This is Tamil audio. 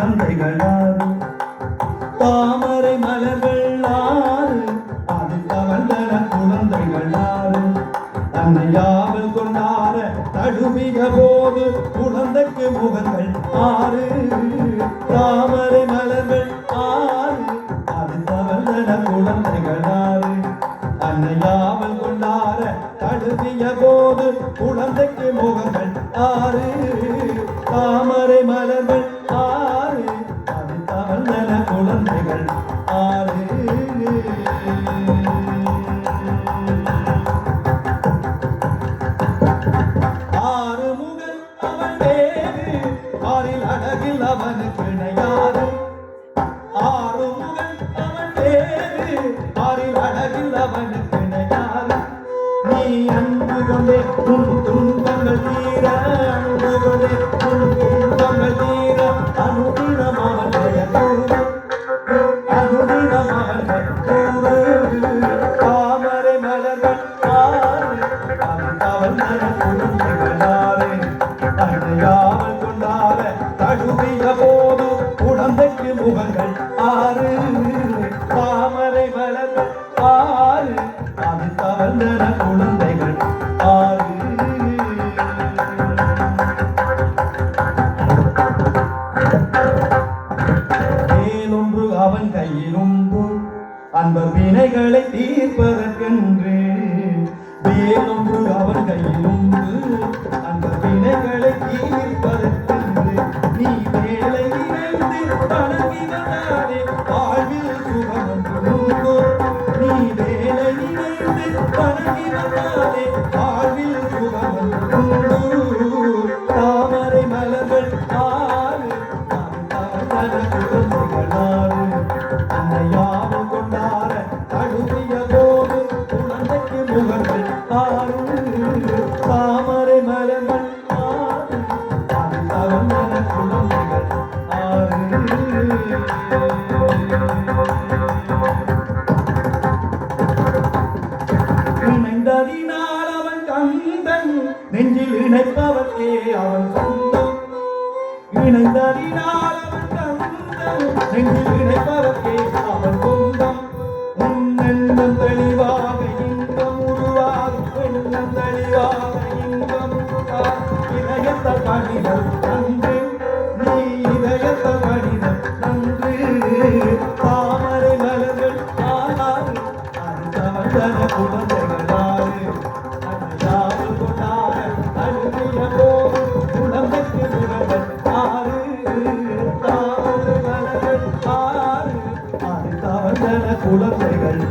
குழந்தைகளாறு தாமரை மலர்கள் ஆறு அது தவழ்ந்தன குழந்தைகளாறு அன்னையாவல் கொண்டார தழுவிய போது குழந்தைக்கு முகங்கள் ஆறு தாமரை மலர்கள் ஆறு அது தவழ்ந்தன குழந்தைகளாறு அன்னையாவல் கொண்டார தழுவிய போது குழந்தைக்கு முகங்கள் ஆறு தாமரை மலர்கள் ஆறு அது தவழ்ந்தன குழந்தைகள் ஆறு ஆறு முகன் அவன் வேறு ஆறில் அழகில் அவனுக்கு இணையாது ஆறு முகன் அவன் வேறு ஆறில் அழகில் அவனுக்கு இணையாது நீ அன்பு கொண்டே உன் துன்பங்கள் தீர அன்பு கொண்டே உன் துன்பங்கள் தீர அனுதினம் அவன் கூறு அனுதினம் அவன் கூறு தாமரை மலர்கள் ஆறு அவன் தவழ்ந்தன குழந்தைகளாறு அன்னையாவல் கொண்டார தழுவிய போது குழந்தைக்கு முகங்கள் ஆறு தாமரை மலர்கள் ஆறு அது தவழ்ந்தன குழந்தைகள் ஆறு வேலொன்று அவன் கையில் உண்டு அன்பர் வினைகளை தீர்ப்பதற்கென்று வேலொன்று அவன் கையில் உண்டு அன்பர் வினைகளை தீர்ப்பதற்கென்று நீ வேலை இணைந்து வணங்கினாலே வாழ்வில் சுகம் ஒன்று உண்டு நீ வேலை இணைந்து வணங்கினாலே வாழ்வில் சுகம் ஒன்று உண்டு தாமரை மலர்கள் ஆறு தவழ்ந்தன குழந்தைகளாறு அன்னையாவல் கொண்டார தழுவிய போது குழந்தைக்கு முகங்கள் ஆறு தாமரை மலர்கள் ஆறு அது தவழ்ந்தன குழந்தைகள் ஆறு இணைந்ததினால் அவன் கந்தன் நெஞ்சில் இணைப்பவர்க்கே அவன் சொந்தம் இணைந்ததினால் அவன் கந்தன் நெஞ்சில் இணைப்பவர்க்கே அவன் சொந்தம் உன்னெண்ணம் தெளிவாக இன்பம் உருவாகும் எண்ணம் தெளிவாக இன்பம் இதயத்த கடிதம் நன்று நீ இதயத்த கடிதம் நன்று தாமரை மலர்கள் ஆறு அது தவழ்ந்தன குழந்தைகளாறு அன்னையாவல் கொண்டார தழுவிய போது குழந்தைக்கு முகங்கள் ஆறு தாமரை மலர்கள் ஆறு அது தவழ்ந்தன குழந்தைகள்